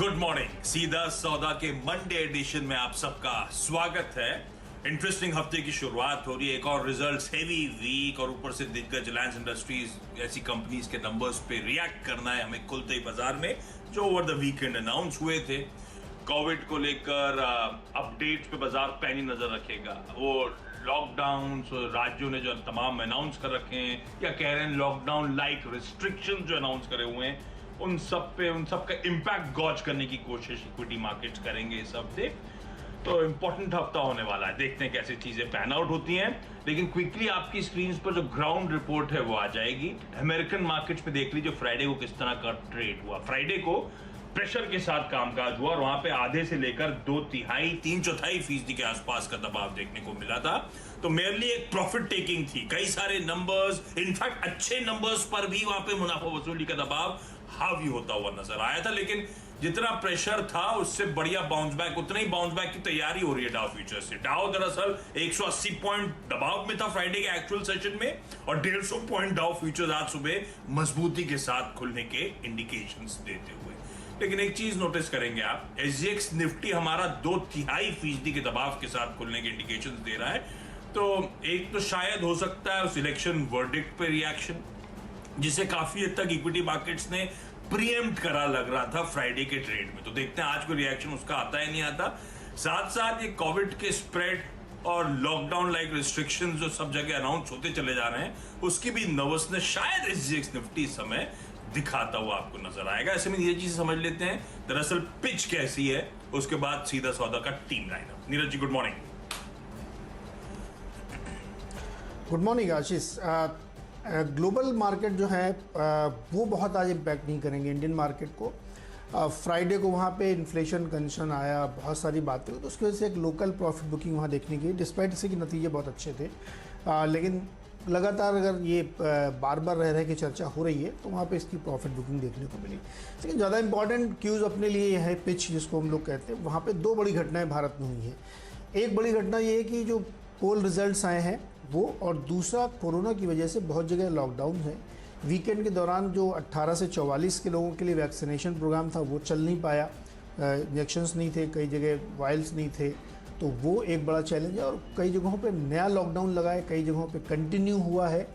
Good morning. सीधा सौदा के मंडे एडिशन में आप सबका स्वागत है। इंटरेस्टिंग हफ्ते की शुरुआत हो रही है, एक और रिजल्ट्स हेवी वीक और ऊपर से दिग्गज रिलायंस इंडस्ट्रीज ऐसी कंपनीज के नंबर्स पे रिएक्ट करना है हमें खुलते ही बाजार में, जो ओवर द वीकेंड अनाउंस हुए थे। कोविड को लेकर अपडेट्स पे बाजार पैनी नजर रखेगा। वो लॉकडाउन राज्यों ने जो तमाम अनाउंस कर रखे हैं या कह रहे हैं लॉकडाउन लाइक रिस्ट्रिक्शन जो अनाउंस करे हुए हैं, उन सब का इम्पैक्ट गॉज करने की कोशिश इक्विटी मार्केट्स करेंगे इस हफ्ते। तो इंपॉर्टेंट हफ्ता होने वाला है, देखते हैं कैसे चीजें पैन आउट होती हैं। लेकिन क्विकली आपकी स्क्रीन पर जो ग्राउंड रिपोर्ट है वो आ जाएगी। अमेरिकन मार्केट्स पे देख लीजिए फ्राइडे को किस तरह का ट्रेड हुआ। फ्राइडे को प्रेशर के साथ कामकाज हुआ और वहां पे आधे से लेकर 2/3-3/4% के आसपास का दबाव देखने को मिला था। तो मेरली एक प्रॉफिट टेकिंग थी, कई सारे नंबर्स, इनफैक्ट अच्छे नंबर्स पर भी वहां पे मुनाफा वसूली का दबाव हावी होता हुआ नजर आया था। लेकिन जितना प्रेशर था उससे बढ़िया बाउंस बैक, उतना ही बाउंस बैक की तैयारी हो रही है डाउ फ्यूचर्स से। डाउ दरअसल 180 पॉइंट दबाव में था फ्राइडे के एक्चुअल सेशन में और 150 पॉइंट डाउ फ्यूचर्स आज सुबह मजबूती के साथ खुलने के इंडिकेशंस देते हुए। लेकिन एक चीज नोटिस करेंगे आप, एसजीएक्स निफ्टी हमारा 2/3% के दबाव के साथ खुलने के इंडिकेशंस दे रहा है। तो एक तो शायद हो सकता है उस इलेक्शन वर्डिक्ट पे रिएक्शन, जिसे काफी हद तक इक्विटी मार्केट्स ने प्रीएम्प्ट करा लग रहा था फ्राइडे के ट्रेड में। तो देखते हैं आज को रिएक्शन उसका आता है नहीं आता। साथ साथ ये कोविड के स्प्रेड और लॉकडाउन लाइक रिस्ट्रिक्शंस जो सब जगह अनाउंस होते चले जा रहे हैं, उसकी भी नर्वसनेस शायद एसजीएक्स निफ्टी इस समय दिखाता हुआ आपको नजर आएगा। ऐसे में ये चीज समझ लेते हैं दरअसल पिच कैसी है, उसके बाद सीधा सौदा का team lineup. Neeraj ji good morning. Good morning आशीष। ग्लोबल मार्केट जो है वो बहुत आज इम्पैक्ट नहीं करेंगे इंडियन मार्केट को। फ्राइडे को वहाँ पे इन्फ्लेशन कंडीशन आया, बहुत सारी बातें हुई, तो उसकी वजह से एक लोकल प्रॉफिट बुकिंग वहाँ देखने की, डिस्पाइट से कि नतीजे बहुत अच्छे थे। लेकिन लगातार अगर ये बार बार रह के चर्चा हो रही है तो वहाँ पे इसकी प्रॉफिट बुकिंग देखने को मिली। लेकिन ज़्यादा इंपॉर्टेंट क्यूज़ अपने लिए ये है पिच जिसको हम लोग कहते हैं। वहाँ पे दो बड़ी घटनाएं भारत में हुई है। एक बड़ी घटना ये है कि जो पोल रिजल्ट्स आए हैं वो, और दूसरा कोरोना की वजह से बहुत जगह लॉकडाउन है। वीकेंड के दौरान जो 18 से 44 के लोगों के लिए वैक्सीनेशन प्रोग्राम था वो चल नहीं पाया, इंजेक्शंस नहीं थे, कई जगह वायल्स नहीं थे, तो वो एक बड़ा चैलेंज है। और कई जगहों पे नया लॉकडाउन लगा है, कई जगहों पे कंटिन्यू हुआ है।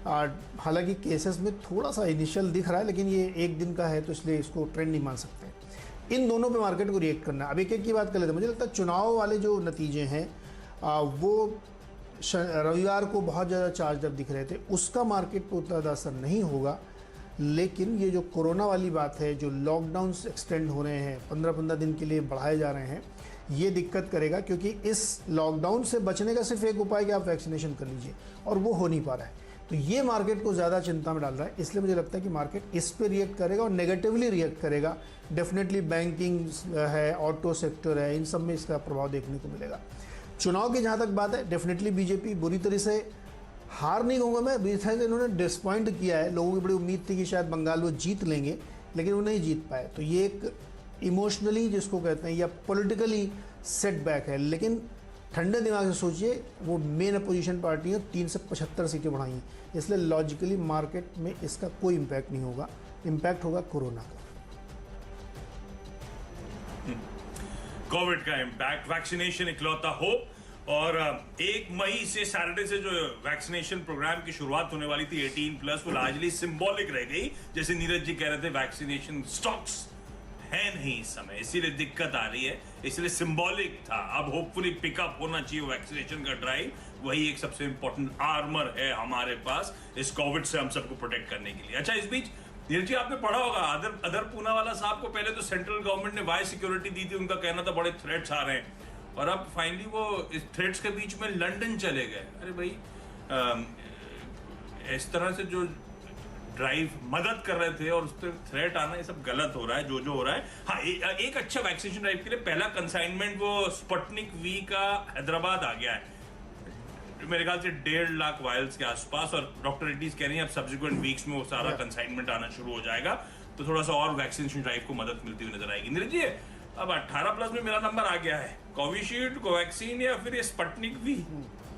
हालांकि केसेस में थोड़ा सा इनिशियल दिख रहा है, लेकिन ये एक दिन का है तो इसलिए इसको ट्रेंड नहीं मान सकते। इन दोनों पे मार्केट को रिएक्ट करना है। अब एक एक की बात कर लेते हैं। मुझे लगता है चुनाव वाले जो नतीजे हैं वो रविवार को बहुत ज़्यादा चार्ज अप दिख रहे थे, उसका मार्केट पर उतना ज़्यादा असर नहीं होगा। लेकिन ये जो कोरोना वाली बात है, जो लॉकडाउन्स एक्सटेंड हो रहे हैं, 15-15 दिन के लिए बढ़ाए जा रहे हैं, ये दिक्कत करेगा। क्योंकि इस लॉकडाउन से बचने का सिर्फ एक उपाय कि आप वैक्सीनेशन कर लीजिए, और वो हो नहीं पा रहा है। तो ये मार्केट को ज़्यादा चिंता में डाल रहा है। इसलिए मुझे लगता है कि मार्केट इस पे रिएक्ट करेगा और नेगेटिवली रिएक्ट करेगा। डेफिनेटली बैंकिंग है, ऑटो सेक्टर है, इन सब में इसका प्रभाव देखने को मिलेगा। चुनाव की जहाँ तक बात है, डेफिनेटली बीजेपी बुरी तरह से हार नहीं कहूँगा मैं, बुरी तरह से इन्होंने डिसपॉइंट किया है। लोगों की बड़ी उम्मीद थी कि शायद बंगाल वो जीत लेंगे, लेकिन वो नहीं जीत पाए। तो ये एक इमोशनली जिसको कहते हैं या पॉलिटिकली सेटबैक है। लेकिन ठंडे दिमाग से सोचिए, वो मेन अपोजिशन पार्टी है, 3 से 75 सीटें बढ़ाई हैं, इसलिए लॉजिकली मार्केट में इसका कोई इम्पैक्ट नहीं होगा। इम्पैक्ट होगा कोरोना का, कोविड का इम्पैक्ट, वैक्सीनेशन इकलौता होप। और 1 मई से सैटरडे से जो वैक्सीनेशन प्रोग्राम की शुरुआत होने वाली थी 18+, वो लार्जली सिंबॉलिक रह गई। जैसे नीरज जी कह रहे थे, वैक्सीनेशन स्टॉक्स है नहीं इस समय, इसीलिए दिक्कत आ रही है, इसलिए सिंबॉलिक था। अब होपफुली पिकअप होना चाहिए वैक्सीनेशन का ड्राइव, वही एक सबसे इंपॉर्टेंट आर्मर है हमारे पास इस कोविड से हम सबको प्रोटेक्ट करने के लिए। अच्छा, इस बीच नीरज जी आपने पढ़ा होगा, अदर पूना वाला साहब को पहले तो सेंट्रल गवर्नमेंट ने वाई सिक्योरिटी दी थी, उनका कहना था बड़े थ्रेट्स आ रहे हैं, और अब फाइनली वो इस थ्रेट्स के बीच में लंदन चले गए। अरे भाई, इस तरह से जो ड्राइव मदद कर रहे थे और उस पर थ्रेट आना, ये सब गलत हो रहा है जो हो रहा है। हाँ, एक अच्छा वैक्सीनेशन ड्राइव के लिए पहला कंसाइनमेंट वो स्पुतनिक वी का हैदराबाद आ गया है, मेरे ख्याल से 1.5 लाख वायल्स के आसपास, और डॉक्टर रेड्डीज कह रही हैं अब सब्सिक्वेंट वीक्स में वो सारा कंसाइनमेंट आना शुरू हो जाएगा, तो थोड़ा सा और वैक्सीनेशन ड्राइव को मदद मिलती हुई नजर आएगी। नीरज जी, अब 18+ में मेरा नंबर आ गया है, कोविशील्ड, कोवैक्सीन या फिर ये स्पुतनिक वी,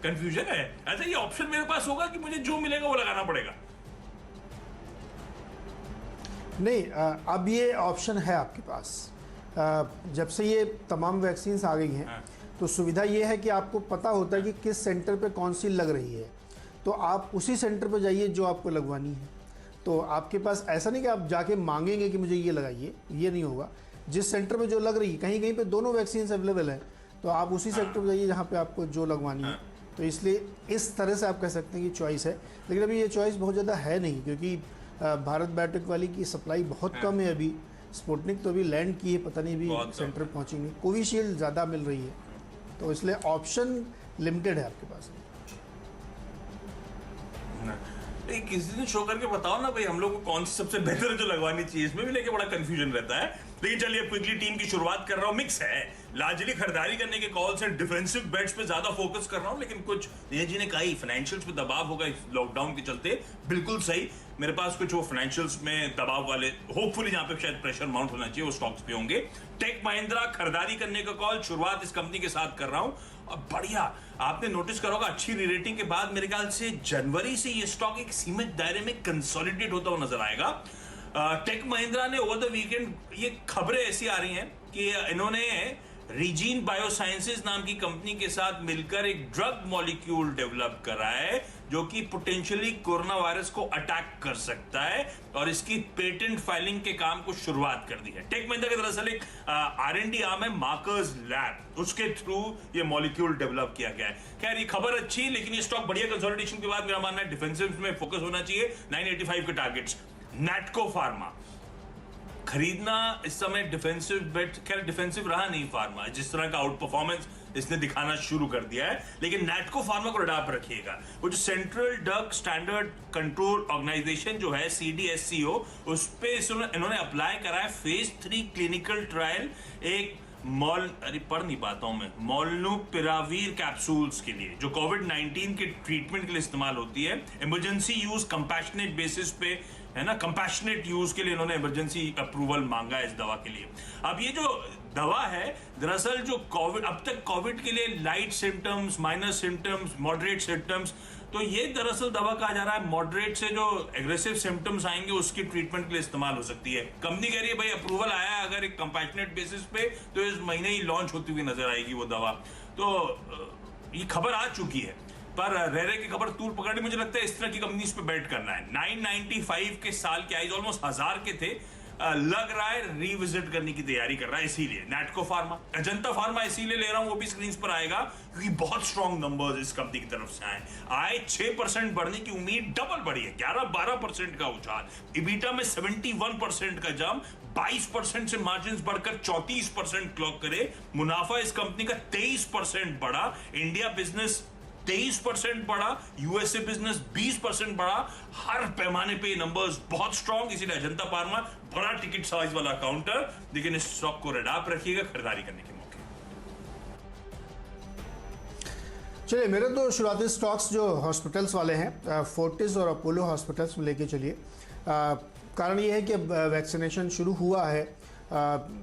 कंफ्यूजन है। अच्छा, ये ऑप्शन मेरे पास होगा कि मुझे जो मिलेगा वो लगाना पड़ेगा? नहीं, अब ये ऑप्शन है आपके पास। जब से ये तमाम वैक्सीन आ गई हैं तो सुविधा ये है कि आपको पता होता है कि किस सेंटर पे कौन सी लग रही है, तो आप उसी सेंटर पे जाइए जो आपको लगवानी है। तो आपके पास ऐसा नहीं कि आप जाके मांगेंगे कि मुझे ये लगाइए, ये नहीं होगा। जिस सेंटर पे जो लग रही है, कहीं कहीं पे दोनों वैक्सीन अवेलेबल है, तो आप उसी सेक्टर पे जाइए जहाँ पे आपको जो लगवानी है। तो इसलिए इस तरह से आप कह सकते हैं कि चॉइस है, लेकिन अभी ये चॉइस बहुत ज़्यादा है नहीं, क्योंकि भारत बायोटेक वाली की सप्लाई बहुत कम है अभी। स्पुतनिक तो अभी लैंड की है, पता नहीं अभी सेंटर पहुँचेंगे। कोविशील्ड ज़्यादा मिल रही है, तो इसलिए ऑप्शन लिमिटेड है आपके पास। किसी दिन शो करके बताओ ना भाई हम लोग को कौन सी सबसे बेहतर है जो लगवानी चाहिए, इसमें भी लेके बड़ा कंफ्यूजन रहता है। लेकिन चलिए क्विकली टीम की शुरुआत कर रहा हूँ। मिक्स है, लार्जली खरीदारी करने के कॉल से डिफेंसिव बेट्स पे ज्यादा फोकस कर रहा हूँ, लेकिन कुछ जी ने कहा फाइनेंशियल्स पे दबाव होगा इस लॉकडाउन के चलते, बिल्कुल सही। मेरे पास कुछ वो फाइनेंशियल्स में दबाव वाले, होपफुली जहां पे शायद प्रेशर माउंट होना चाहिए, वो स्टॉक्स पे होंगे। टेक महिंद्रा खरीदारी करने का कॉल, शुरुआत इस कंपनी के साथ कर रहा हूं। और बढ़िया, आपने नोटिस करा होगा अच्छी रीरेटिंग के बाद मेरे ख्याल से जनवरी से ये स्टॉक एक सीमित दायरे में कंसोलिडेट होता हुआ नजर आएगा। टेक महिंद्रा ने ओवर द वीकेंड, ये खबरें ऐसी आ रही हैं कि इन्होंने रीजीन बायोसाइंसेज नाम की कंपनी के साथ मिलकर एक ड्रग मॉलिक्यूल डेवलप करा है जो कि पोटेंशियली कोरोना वायरस को अटैक कर सकता है, और इसकी पेटेंट फाइलिंग के काम को शुरुआत कर दी है। टेक महिंद्रा के दरअसल एक R&D आर्म है मार्कर्स लैब, उसके थ्रू ये मॉलिक्यूल डेवलप किया गया है। खैर ये खबर अच्छी, लेकिन ये स्टॉक बढ़िया कंसोलिडेशन के बाद मेरा मानना है डिफेंसिव में फोकस होना चाहिए। 985 के टारगेट्स। नैटको फार्मा खरीदना इस समय डिफेंसिव बेट, खैर डिफेंसिव रहा नहीं फार्मा, जिस तरह का आउट परफॉर्मेंस इसने दिखाना शुरू कर दिया है, लेकिन नैटको फार्मा को रडार पर रखिएगा। वो जो central drug standard control organisation जो है CDSCO, उस पे इन्होंने अप्लाई करा है फेज 3 क्लिनिकल ट्रायल एक पढ़ नहीं पाता हूं मैं, मोलनुपिरावीर कैप्सूल्स के लिए, जो कोविड-19 के ट्रीटमेंट के लिए इस्तेमाल होती है। इमरजेंसी यूज कंपैशनेट बेसिस पे है ना, कंपैशनेट यूज के लिए इन्होंने इमरजेंसी अप्रूवल मांगा है इस दवा के लिए। अब ये जो दवा है दरअसल जो कोविड, अब तक कोविड के लिए light symptoms, minor symptoms, moderate symptoms, तो ये दरअसल दवा कहा जा रहा है मॉडरेट से जो एग्रेसिव सिम्टम्स आएंगे उसकी ट्रीटमेंट के लिए इस्तेमाल हो सकती है। कंपनी कह रही है भाई अप्रूवल आया है अगर एक कंपैशनेट बेसिस पे, तो इस महीने ही लॉन्च होती हुई नजर आएगी वो दवा। तो ये खबर आ चुकी है, पर रेरे की खबर तूल पकड़ी। मुझे लगता है इस तरह की कंपनीज पे बैट करना है। 995 के साल के आइज ऑलमोस्ट 1000 के थे, लग रहा है रिविजिट करने की तैयारी कर रहा है, इसीलिए। नैटको फार्मा, अजंता फार्मा इसीलिए ले रहा हूं, वो भी स्क्रीन पर आएगा क्योंकि बहुत स्ट्रॉन्ग नंबर्स इस कंपनी की तरफ से आए 6% बढ़ने की उम्मीद डबल बढ़ी है, 11-12% का उछाल। इबिटा में 71% का जंप, 22% से मार्जिन बढ़कर 34% क्लॉक करे। मुनाफा इस कंपनी का 23% बढ़ा। इंडिया बिजनेस 23% बढ़ा, यूएसए बिजनेस 20% बढ़ा। हर पैमाने पे नंबर्स बहुत स्ट्रॉन्ग, इसीलिए अजंता फार्मा बड़ा टिकट साइज वाला काउंटर, लेकिन इस स्टॉक को रेड आप रखिएगा खरीदारी करने के मौके। चलिए मेरे तो शुरुआती स्टॉक्स जो हॉस्पिटल्स वाले हैं, फोर्टिस और अपोलो हॉस्पिटल्स में लेके चलिए। कारण ये है कि वैक्सीनेशन शुरू हुआ है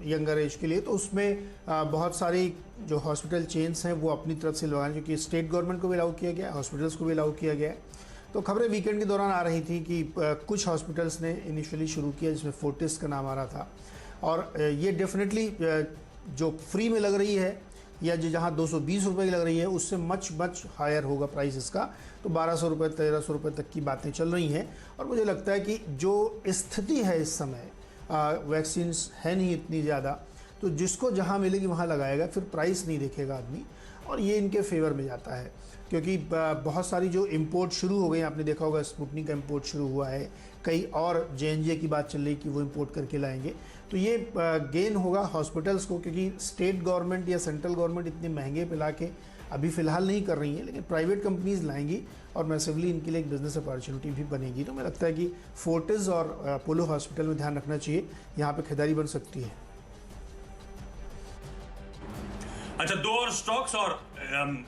यंगर एज के लिए, तो उसमें बहुत सारी जो हॉस्पिटल चेन्स हैं वो अपनी तरफ से लगाने, क्योंकि स्टेट गवर्नमेंट को भी अलाउ किया गया है, हॉस्पिटल्स को भी अलाउ किया गया है। तो खबरें वीकेंड के दौरान आ रही थी कि कुछ हॉस्पिटल्स ने इनिशियली शुरू किया, जिसमें फोर्टिस का नाम आ रहा था, और ये डेफिनेटली जो फ्री में लग रही है या जो जहाँ 220 रुपये की लग रही है उससे मच हायर होगा प्राइस इसका। तो 1200 रुपये 1300 रुपये तक की बातें चल रही हैं, और मुझे लगता है कि जो स्थिति है इस समय, वैक्सीन्स है नहीं इतनी ज़्यादा, तो जिसको जहाँ मिलेगी वहाँ लगाएगा, फिर प्राइस नहीं देखेगा आदमी, और ये इनके फेवर में जाता है। क्योंकि बहुत सारी जो इंपोर्ट शुरू हो गई, आपने देखा होगा स्पुतनिक का इंपोर्ट शुरू हुआ है, कई और J&J की बात चल रही कि वो इंपोर्ट करके लाएंगे, तो ये गेन होगा हॉस्पिटल्स को, क्योंकि स्टेट गवर्नमेंट या सेंट्रल गवर्नमेंट इतने महंगे पे ला के अभी फ़िलहाल नहीं कर रही हैं, लेकिन प्राइवेट कंपनीज लाएंगी और मैसिवली इनके लिए एक बिजनेस अपॉर्चुनिटी भी बनेगी। तो मुझे लगता है कि फोर्टिस और अपोलो हॉस्पिटल में ध्यान रखना चाहिए, यहाँ पे खरीदारी बन सकती है। अच्छा, दो और स्टॉक्स, और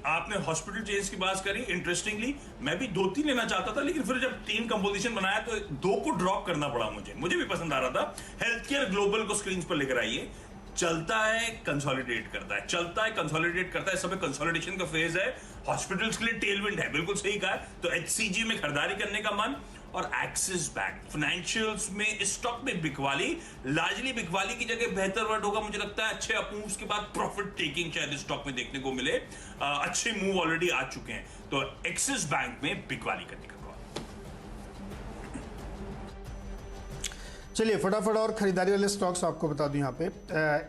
आपने हॉस्पिटल चेन्स की बात करी। इंटरेस्टिंगली मैं भी 2-3 लेना चाहता था, लेकिन फिर जब टीम कंपोजिशन बनाया तो 2 को ड्रॉप करना पड़ा मुझे भी पसंद आ रहा था। हेल्थ केयर ग्लोबल को स्क्रीन पर लेकर आइए। चलता है कंसोलिडेट करता है, चलता है कंसोलिडेट करता है, समय कंसोलिडेशन का फेज है। हॉस्पिटल्स के लिए टेलविंड है, बिल्कुल सही कहा। तो HCG में खरीदारी करने का मन, और एक्सिस बैंक। फाइनेंशियल्स में इस स्टॉक में बिकवाली, लार्जली बिकवाली की जगह बेहतर वर्ड होगा मुझे लगता है अच्छे अपूव्स के बाद प्रॉफिट टेकिंग शायद इस स्टॉक में देखने को मिले। अच्छे मूव ऑलरेडी आ चुके हैं, तो एक्सिस बैंक में बिकवाली करने का कॉल। चलिए फटाफट और खरीदारी वाले स्टॉक्स आपको बता दूं यहाँ पे।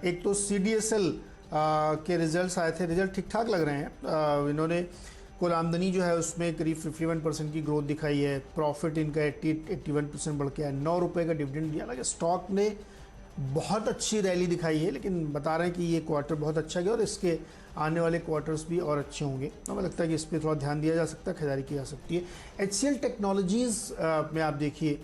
एक तो CDSL के रिजल्ट्स आए थे, रिजल्ट ठीक ठाक लग रहे हैं। इन्होंने कुल आमदनी जो है उसमें करीब 51% की ग्रोथ दिखाई है, प्रॉफिट इनका 81% बढ़ के है, 9 रुपये का डिविडेंड दिया। हालांकि स्टॉक ने बहुत अच्छी रैली दिखाई है, लेकिन बता रहे हैं कि ये क्वार्टर बहुत अच्छा गया और इसके आने वाले क्वार्टर्स भी और अच्छे होंगे। तो हमें लगता है कि इस पर थोड़ा ध्यान दिया जा सकता है, खरीदारी की जा सकती है। HCL टेक्नोलॉजीज़ में आप देखिए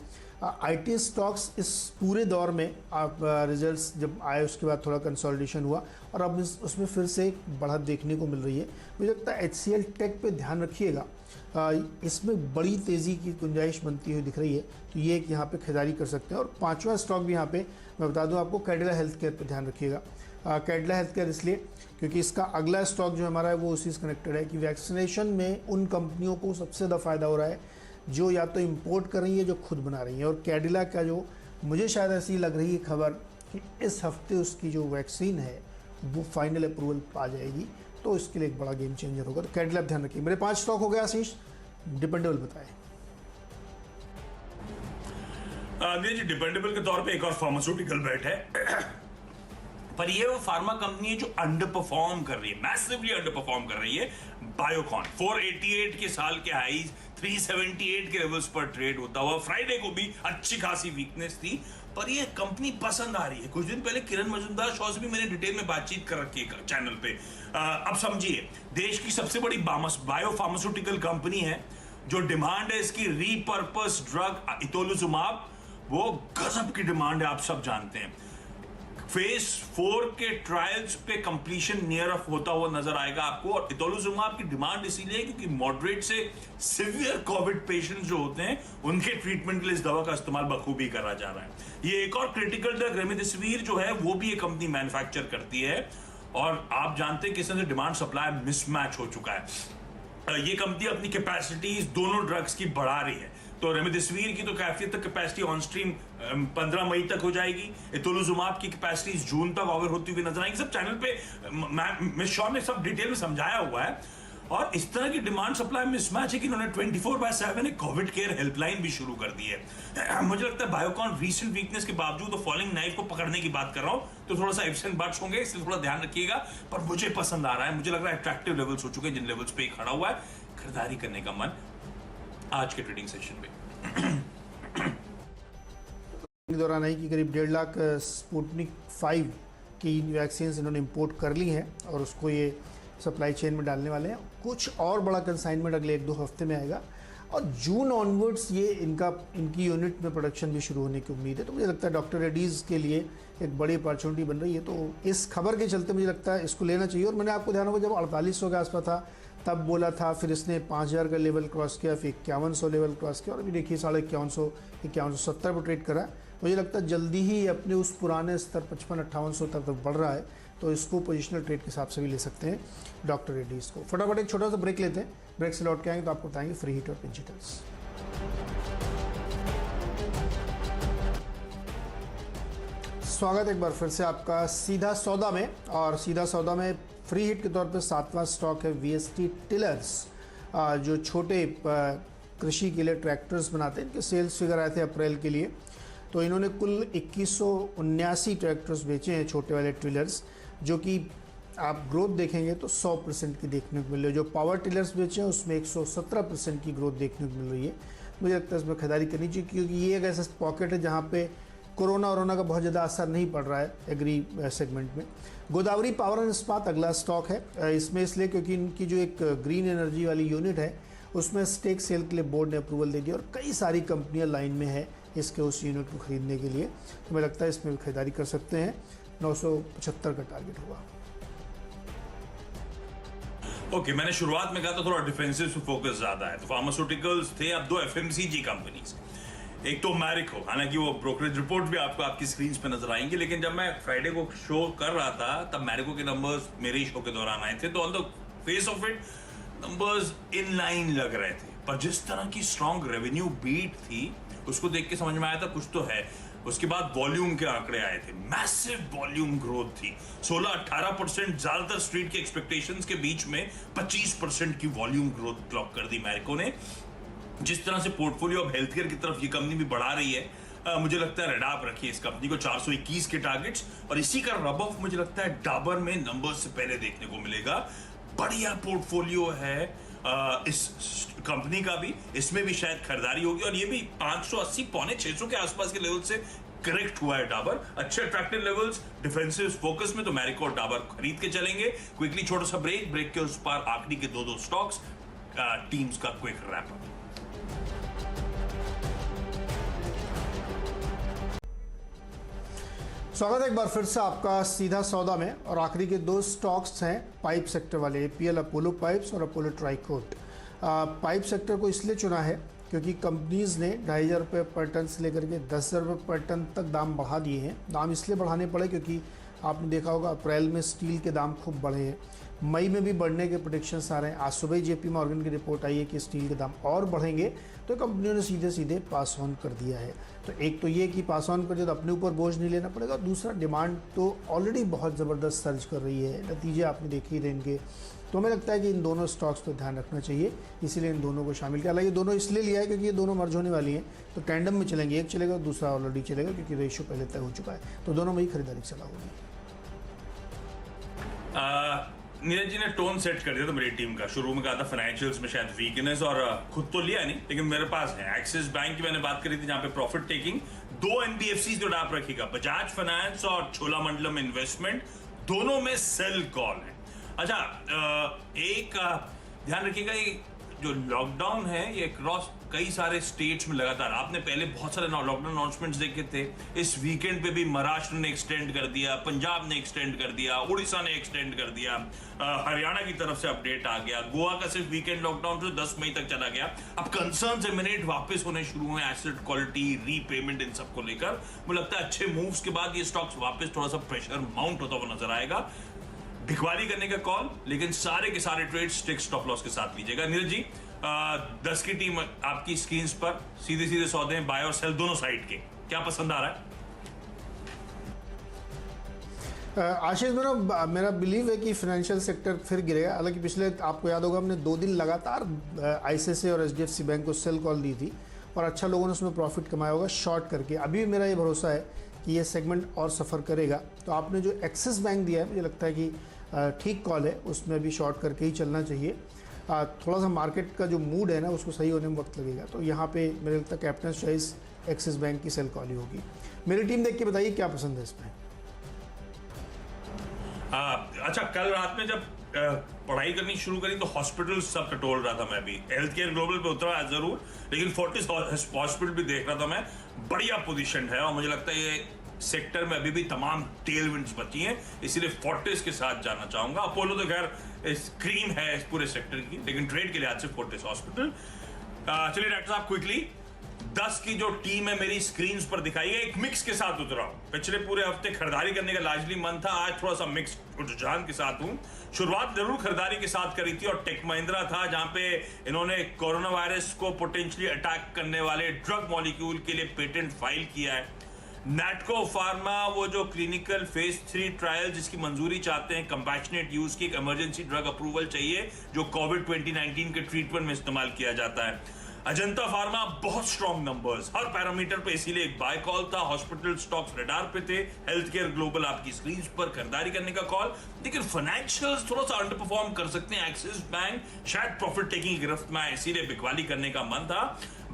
IT स्टॉक्स इस पूरे दौर में आप रिजल्ट्स जब आए उसके बाद थोड़ा कंसोलिडेशन हुआ और अब उसमें फिर से एक बढ़त देखने को मिल रही है। मुझे लगता है HCL टेक पे ध्यान रखिएगा, इसमें बड़ी तेज़ी की गुंजाइश बनती हुई दिख रही है, तो ये एक यहाँ पे खरीदारी कर सकते हैं। और पांचवा स्टॉक भी यहाँ पे मैं बता दूँ आपको, कैडिला हेल्थ केयर पर ध्यान रखिएगा। कैडिला हेल्थ केयर इसलिए क्योंकि इसका अगला स्टॉक जो हमारा है वो उसी से कनेक्टेड है कि वैक्सीनेशन में उन कंपनियों को सबसे ज़्यादा फायदा हो रहा है जो या तो इंपोर्ट कर रही है, जो खुद बना रही है। और कैडिला का जो मुझे शायद ऐसी लग रही है खबर कि इस हफ्ते उसकी जो वैक्सीन है वो फाइनल अप्रूवल पा जाएगी, तो इसके लिए एक बड़ा गेम चेंजर होगा। तो कैडिला ध्यान रखिए। मेरे 5 स्टॉक हो गए आशीष, डिपेंडेबल बताएं। जी डिपेंडेबल के तौर पे एक और फार्मास्यूटिकल बेट है पर ये वो फार्मा कंपनी है जो अंडर परफॉर्म कर रही है, मैसिवली अंडर परफॉर्म कर रही है। बायोकॉन 488 के साल के हाईज 378 के लेवल्स पर ट्रेड होता हुआ, फ्राइडे को भी अच्छी खासी वीकनेस थी, पर ये कंपनी पसंद आ रही है। कुछ दिन पहले किरण मजूमदार शॉ से भी मैंने डिटेल में बातचीत कर रखी है चैनल पे। अब समझिए, देश की सबसे बड़ी बायो फार्मास्यूटिकल कंपनी है, जो डिमांड है इसकी रीपर्पस ड्रग इतोलुजुमाब, वो गजब की डिमांड है, आप सब जानते हैं। फेज 4 के ट्रायल्स पे कंप्लीशन नियर ऑफ होता हुआ नजर आएगा आपको। और इतोलुजुमाब की डिमांड इसीलिए क्योंकि मॉडरेट से सिवियर कोविड पेशेंट्स जो होते हैं उनके ट्रीटमेंट के लिए इस दवा का इस्तेमाल बखूबी करा जा रहा है। ये एक और क्रिटिकल ड्रग रेमडेसिविर जो है वो भी ये कंपनी मैन्युफैक्चर करती है, और आप जानते हैं किस तरह से डिमांड सप्लाई मिसमैच हो चुका है। ये कंपनी अपनी कैपेसिटीज दोनों ड्रग्स की बढ़ा रही है। तो रेमडेसिविर की तो काफी तक कैपेसिटी ऑन स्ट्रीम 15 मई तक हो जाएगी, इतोलुजुमाब की कैपेसिटी जून तक ओवर होती हुई नजर आएगी। सब चैनल पे मिस शॉ ने सब डिटेल में समझाया हुआ है। और इस तरह की डिमांड सप्लाई मिसमैच है कि इन्होंने 24/7 एक कोविड केयर हेल्पलाइन भी शुरू कर दी है। मुझे लगता है बायोकॉन रीसेंट वीकनेस के बावजूद फॉलिंग नाइफ को पकड़ने की बात कर रहा हूं, तो थोड़ा सा इफ्स एंड बट्स होंगे, इसलिए थोड़ा ध्यान रखिएगा। पर मुझे पसंद आ रहा है, मुझे लग रहा है अट्रैक्टिव लेवल्स हो चुके हैं जिन लेवल्स पे खड़ा हुआ है, खरीदारी करने का मन आज के ट्रेडिंग सेशन में। दौरान आई कि करीब 1.5 लाख स्पुतनिक 5 की वैक्सीन इन्होंने इंपोर्ट कर ली हैं और उसको ये सप्लाई चेन में डालने वाले हैं। कुछ और बड़ा कंसाइनमेंट अगले 1-2 हफ्ते में आएगा और जून ऑनवर्ड्स ये इनकी यूनिट में प्रोडक्शन भी शुरू होने की उम्मीद है। तो मुझे लगता है डॉक्टर रेड्डीज़ के लिए एक बड़ी अपॉर्चुनिटी बन रही है। तो इस खबर के चलते मुझे लगता है इसको लेना चाहिए। और मैंने आपको ध्यान होगा जब 4800 के आसपास था तब बोला था, फिर इसने 5000 का लेवल क्रॉस किया, फिर 5100 लेवल क्रॉस किया और अभी देखिए 5150 5170 पर ट्रेड करा। मुझे लगता है जल्दी ही अपने उस पुराने स्तर 55-5800 तक बढ़ रहा है, तो इसको पोजिशनल ट्रेड के हिसाब से भी ले सकते हैं डॉक्टर रेड्डीज़ को। फटाफट एक छोटा सा ब्रेक लेते हैं, ब्रेक से लौट के आएंगे तो आपको बताएंगे फ्री हिट और डिजिटल्स। स्वागत एक बार फिर से आपका सीधा सौदा में। और सीधा सौदा में फ्री हिट के तौर पे 7वां स्टॉक है VST टिलर्स, जो छोटे कृषि के लिए ट्रैक्टर्स बनाते हैं। इनके सेल्स फिगर आए थे अप्रैल के लिए, तो इन्होंने कुल 2179 ट्रैक्टर्स बेचे हैं, छोटे वाले टिलर्स, जो कि आप ग्रोथ देखेंगे तो 100% की देखने को मिल रही है। जो पावर टिलर्स बेचे हैं उसमें 117% की ग्रोथ देखने को मिल रही है। मुझे लगता है इसमें खरीदारी करनी चाहिए क्योंकि ये एक ऐसा पॉकेट है जहाँ पे कोरोना का बहुत ज़्यादा असर नहीं पड़ रहा है एग्री सेगमेंट में। गोदावरी पावर एंड इस्पात अगला स्टॉक है, इसमें इसलिए क्योंकि इनकी जो एक ग्रीन एनर्जी वाली यूनिट है उसमें स्टेक सेल के लिए बोर्ड ने अप्रूवल दे दिया और कई सारी कंपनियां लाइन में है इसके उस यूनिट को खरीदने के लिए। तो मुझे लगता है इसमें भी खरीदारी कर सकते हैं। 975 का टारगेट होगा। ओके, मैंने शुरुआत में कहा था थोड़ा डिफेंसिव पे फोकस ज्यादा है, तो फार्मास्यूटिकल्स थे। अब 2 FMCG कंपनीज, एक तो मैरिको, हालांकि वो ब्रोकरेज रिपोर्ट भी आपको आपकी स्क्रीन पे नजर आएंगे, लेकिन जब मैं फ्राइडे को शो कर रहा था तब मैरिको के नंबर्स मेरे ही शो के दौरान आए थे, तो on the face of it numbers in line लग रहे थे। पर जिस तरह की स्ट्रॉन्ग रेवेन्यू बीट थी उसको देख के समझ में आया था कुछ तो है। उसके बाद वॉल्यूम के आंकड़े आए थे, मैसिव वॉल्यूम ग्रोथ थी, 16-18%, ज्यादातर स्ट्रीट के एक्सपेक्टेशंस के बीच में 25% की वॉल्यूम ग्रोथ क्लॉक कर दी मैरिको ने। जिस तरह से पोर्टफोलियो अब हेल्थ केयर की तरफ ये कंपनी भी बढ़ा रही है, मुझे लगता है रेडाप रखिए इस कंपनी को 421 के टारगेट्स, और इसी का रब ऑफ मुझे लगता है डाबर में नंबर्स से पहले देखने को मिलेगा। बढ़िया पोर्टफोलियो है इस कंपनी का भी, इसमें भी शायद खरीदारी होगी, और ये भी 580 पौने 600 के आसपास के लेवल से करेक्ट हुआ है डाबर। अच्छे अट्रैक्टिव लेवल्स, डिफेंसिव फोकस में तो मैरिको और डाबर खरीद के चलेंगे। क्विकली छोटा सा ब्रेक के उस पार आखिरी के दो स्टॉक्स, टीम्स का क्विक रैप अप। स्वागत है एक बार फिर से आपका सीधा सौदा में, और आखिरी के दो स्टॉक्स हैं पाइप सेक्टर वाले, एपीएल अपोलो पाइप्स और अपोलो ट्राइकोट। पाइप सेक्टर को इसलिए चुना है क्योंकि कंपनीज ने 2,500 रुपये पर टन से लेकर के 10,000 रुपये पर टन तक दाम बढ़ा दिए हैं। दाम इसलिए बढ़ाने पड़े क्योंकि आपने देखा होगा अप्रैल में स्टील के दाम खूब बढ़े हैं, मई में भी बढ़ने के प्रेडिक्शंस आ रहे हैं। आज सुबह जेपी मॉर्गन की रिपोर्ट आई है कि स्टील के दाम और बढ़ेंगे, तो कंपनियों ने सीधे सीधे पास ऑन कर दिया है। तो एक तो ये कि पास ऑन कर दिया तो अपने ऊपर बोझ नहीं लेना पड़ेगा, दूसरा डिमांड तो ऑलरेडी बहुत ज़बरदस्त सर्ज कर रही है, नतीजे आपने देखे ही रहे इनके। तो हमें लगता है कि इन दोनों स्टॉक्स पर ध्यान रखना चाहिए, इसीलिए इन दोनों को शामिल किया। हालांकि दोनों इसलिए लिया है क्योंकि ये दोनों मर्ज होने वाली हैं, तो टैंडम में चलेंगे, एक चलेगा दूसरा ऑलरेडी चलेगा क्योंकि रेशियो पहले तय हो चुका है, तो दोनों में ही खरीदारी की सलाह होगी। नीरज जी ने टोन सेट कर दिया था मेरी टीम का। शुरू में कहा था फाइनेंशियल्स में शायद वीकनेस, और खुद तो लिया नहीं, लेकिन मेरे पास है एक्सिस बैंक की मैंने बात करी थी जहां पे प्रॉफिट टेकिंग, दो एनबीएफसी जो डाप रखेगा, बजाज फाइनेंस और चोलामंडलम इन्वेस्टमेंट, दोनों में सेल कॉल है। अच्छा, एक ध्यान रखिएगा, ये जो लॉकडाउन है ये क्रॉस कई सारे स्टेट्स में लगातार, आपने पहले बहुत सारे लॉकडाउन अनाउंसमेंट्स देखे थे। इस वीकेंड पे भी महाराष्ट्र ने एक्सटेंड कर दिया, पंजाब ने एक्सटेंड कर दिया, उड़ीसा ने एक्सटेंड कर दिया, हरियाणा की तरफ से अपडेट आ गया। गोवा का सिर्फ वीकेंड लॉकडाउन जो 10 मई तक चला गया। अब कंसर्न्स एमिनेट वापस होने शुरू हुए, एसेट क्वालिटी, रीपेमेंट, इन सबको लेकर। मुझे लगता है अच्छे मूव्स के बाद ये स्टॉक्स वापस थोड़ा सा प्रेशर माउंट होता हुआ नजर आएगा। भिखवारी करने का कॉल, लेकिन सारे के सारे ट्रेड स्टिक स्टॉप लॉस के साथ लीजिएगा। नीरज जी, 10 की टीम आपकी स्क्रीन पर, सीधे सीधे सौदे हैं, बाय और सेल दोनों साइड के, क्या पसंद आ रहा है? आशीष, मेरा बिलीव है कि फाइनेंशियल सेक्टर फिर गिरेगा। हालांकि पिछले, आपको याद होगा, हमने 2 दिन लगातार आईसीआईसीआई और एचडीएफसी बैंक को सेल कॉल दी थी और अच्छा लोगों ने उसमें प्रॉफिट कमाया होगा शॉर्ट करके। अभी भी मेरा ये भरोसा है कि ये सेगमेंट और सफ़र करेगा। तो आपने जो एक्सिस बैंक दिया है, मुझे लगता है कि ठीक कॉल है, उसमें भी शॉर्ट करके ही चलना चाहिए। थोड़ा सा मार्केट का जो मूड है ना, उसको सही होने में वक्त लगेगा। तो यहाँ पे मेरे लगता है कैप्टन चॉइस एक्सिस बैंक की सेल कॉल ही होगी। मेरी टीम देख के बताइए क्या पसंद है इसमें। अच्छा, कल रात में जब पढ़ाई करनी शुरू करी तो हॉस्पिटल सब टटोल रहा था, मैं भी हेल्थ केयर ग्लोबल पे उतरा जरूर, लेकिन फोर्टिस हॉस्पिटल भी देख रहा था मैं। बढ़िया पोजीशन है और मुझे लगता है ये सेक्टर में अभी भी तमाम टेलविंड्स बची हैं, इसीलिए फोर्टिस के साथ जाना चाहूंगा। अपोलो तो खैर स्क्रीन है इस पूरे सेक्टर की, लेकिन ट्रेड के लिहाज से फोर्टिस हॉस्पिटल। चलिए डॉक्टर साहब, क्विकली 10 की जो टीम है मेरी स्क्रीन पर दिखाई है, एक मिक्स के साथ उतरा हूं। पिछले पूरे हफ्ते खरीदारी करने का लाजमी मन था, आज थोड़ा सा मिक्स रुझान के साथ हूं। शुरुआत जरूर खरीदारी के साथ करी थी और टेक महिंद्रा था, जहां पे इन्होंने कोरोना वायरस को पोटेंशियली अटैक करने वाले ड्रग मॉलिक्यूल के लिए पेटेंट फाइल किया है। नैटको फार्मा, वो जो क्लिनिकल फेज 3 ट्रायल जिसकी मंजूरी चाहते हैं, कंपैशनेट यूज की, एक इमरजेंसी ड्रग अप्रूवल चाहिए जो कोविड 2019 के ट्रीटमेंट में इस्तेमाल किया जाता है। अजंता फार्मा, बहुत स्ट्रॉन्ग नंबर्स हर पैरामीटर पे, इसीलिए एक बाय कॉल था। हॉस्पिटल स्टॉक्स रडार पे थे। हेल्थ केयर ग्लोबल आपकी स्क्रीन पर खरीदारी करने का कॉल, लेकिन फाइनेंशियल्स थोड़ा सा अंडर परफॉर्म कर सकते हैं। एक्सिस बैंक शायद प्रॉफिट टेकिंग गिरफ्त में आए, इसीलिए बिकवाली करने का मन था।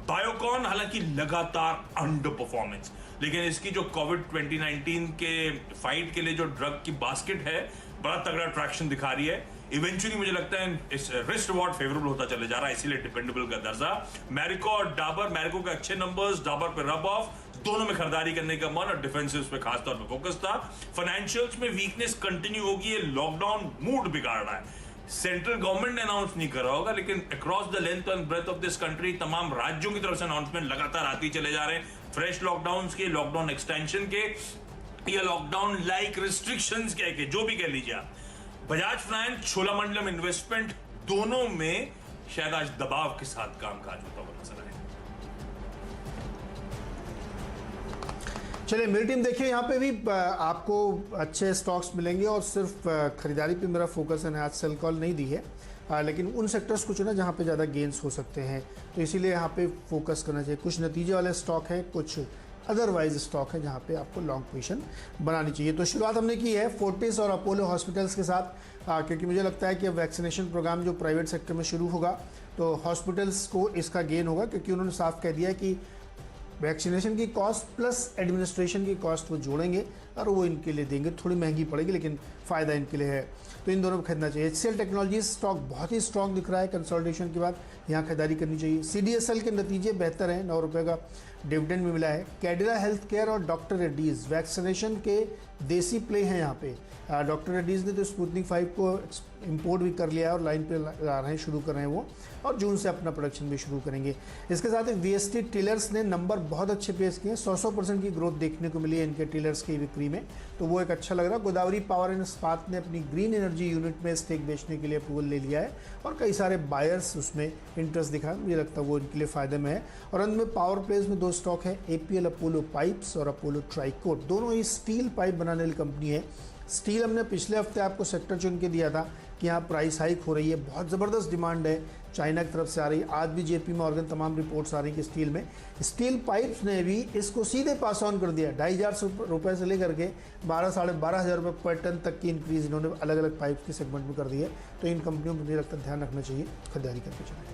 बायोकॉन हालांकि लगातार अंडर परफॉर्मेंस, लेकिन इसकी जो कोविड 2019 के फाइट के लिए जो ड्रग की बास्केट है, बड़ा तगड़ा ट्रैक्शन दिखा रही है। इवेंचुअली मुझे लगता है इस रिस्क रिवॉर्ड फेवरेबल होता चले जा रहा है, इसीलिए डिपेंडेबल का दर्जा। मैरिको और डाबर, मैरिको के अच्छे नंबर्स, डाबर पे रब ऑफ, दोनों में खरीदारी करने का मन और डिफेंसिव पे खासतौर पे फोकस था। फाइनेंशियल्स में वीकनेस कंटिन्यू होगी, ये लॉकडाउन मूड बिगाड़ रहा है। सेंट्रल गवर्नमेंट ने अनाउंस नहीं करा होगा, लेकिन across the length and breadth of this country तमाम राज्यों की तरफ से अनाउंसमेंट लगातार आती चले जा रहे हैं, फ्रेश लॉकडाउन के, लॉकडाउन एक्सटेंशन के या लॉकडाउन लाइक रिस्ट्रिक्शंस के जो भी कह लीजिए आप। बजाज फाइनेंस, चोलामंडलम इन्वेस्टमेंट, दोनों में शायद आज दबाव के साथ कामकाज होता हुआ नजर आए। चलिए मेरी टीम देखिए, यहाँ पे भी आपको अच्छे स्टॉक्स मिलेंगे और सिर्फ खरीदारी पे मेरा फोकस है, आज सेल कॉल नहीं दी है, लेकिन उन सेक्टर्स को चुना जहाँ पे ज़्यादा गेंस हो सकते हैं, तो इसीलिए यहाँ पे फोकस करना चाहिए। कुछ नतीजे वाले स्टॉक हैं, कुछ अदरवाइज स्टॉक है जहाँ पे आपको लॉन्ग पोजीशन बनानी चाहिए। तो शुरुआत हमने की है फोर्टिस और अपोलो हॉस्पिटल्स के साथ, क्योंकि मुझे लगता है कि अब वैक्सीनेशन प्रोग्राम जो प्राइवेट सेक्टर में शुरू होगा तो हॉस्पिटल्स को इसका गेन होगा, क्योंकि उन्होंने साफ कह दिया है कि वैक्सीनेशन की कॉस्ट प्लस एडमिनिस्ट्रेशन की कॉस्ट वो जोड़ेंगे और वो इनके लिए देंगे। थोड़ी महंगी पड़ेगी लेकिन फ़ायदा इनके लिए है, तो इन दोनों को खरीदना चाहिए। HCL टेक्नोलॉजीज स्टॉक बहुत ही स्ट्रॉन्ग दिख रहा है, कंसोलिडेशन के बाद यहाँ खरीदारी करनी चाहिए। CDSL के नतीजे बेहतर हैं, 9 रुपये का डिविडेंड भी मिला है। कैडिला हेल्थ केयर और डॉक्टर रेड्डीज़ वैक्सीनेशन के देसी प्ले हैं यहाँ पे। डॉक्टर रेड्डीज़ ने तो स्पुतनिक 5 को इंपोर्ट भी कर लिया है और लाइन पे ला रहे हैं, शुरू कर रहे हैं वो, और जून से अपना प्रोडक्शन भी शुरू करेंगे। इसके साथ ही VST टिलर्स ने नंबर बहुत अच्छे पेश किए हैं, 100% की ग्रोथ देखने को मिली है इनके टिलर्स की बिक्री में, तो वो एक अच्छा लग रहा है। गोदावरी पावर एंड इस्पात ने अपनी ग्रीन एनर्जी यूनिट में स्टेक बेचने के लिए अप्रूवल ले लिया है और कई सारे बायर्स उसमें इंटरेस्ट दिखा, मुझे लगता है वो इनके लिए फ़ायदे में है। और अंत में पावर प्लेज में 2 स्टॉक है, APL अपोलो पाइप्स और अपोलो ट्राइकोट, दोनों ही स्टील पाइप बनाने वाली कंपनी है। स्टील हमने पिछले हफ्ते आपको सेक्टर चुन के दिया था कि यहाँ प्राइस हाइक हो रही है, बहुत ज़बरदस्त डिमांड है चाइना की तरफ से आ रही है। आज भी JP मॉर्गन तमाम रिपोर्ट्स आ रही कि स्टील में, स्टील पाइप्स ने भी इसको सीधे पास ऑन कर दिया। 2,500 रुपये से लेकर के 12-12,500 रुपये पर टन तक की इंक्रीज़ इन्होंने अलग अलग पाइप्स के सेगमेंट में कर दी है। तो इन कंपनियों में मुझे लगता है ध्यान रखना चाहिए, खरीदारी करके चलें।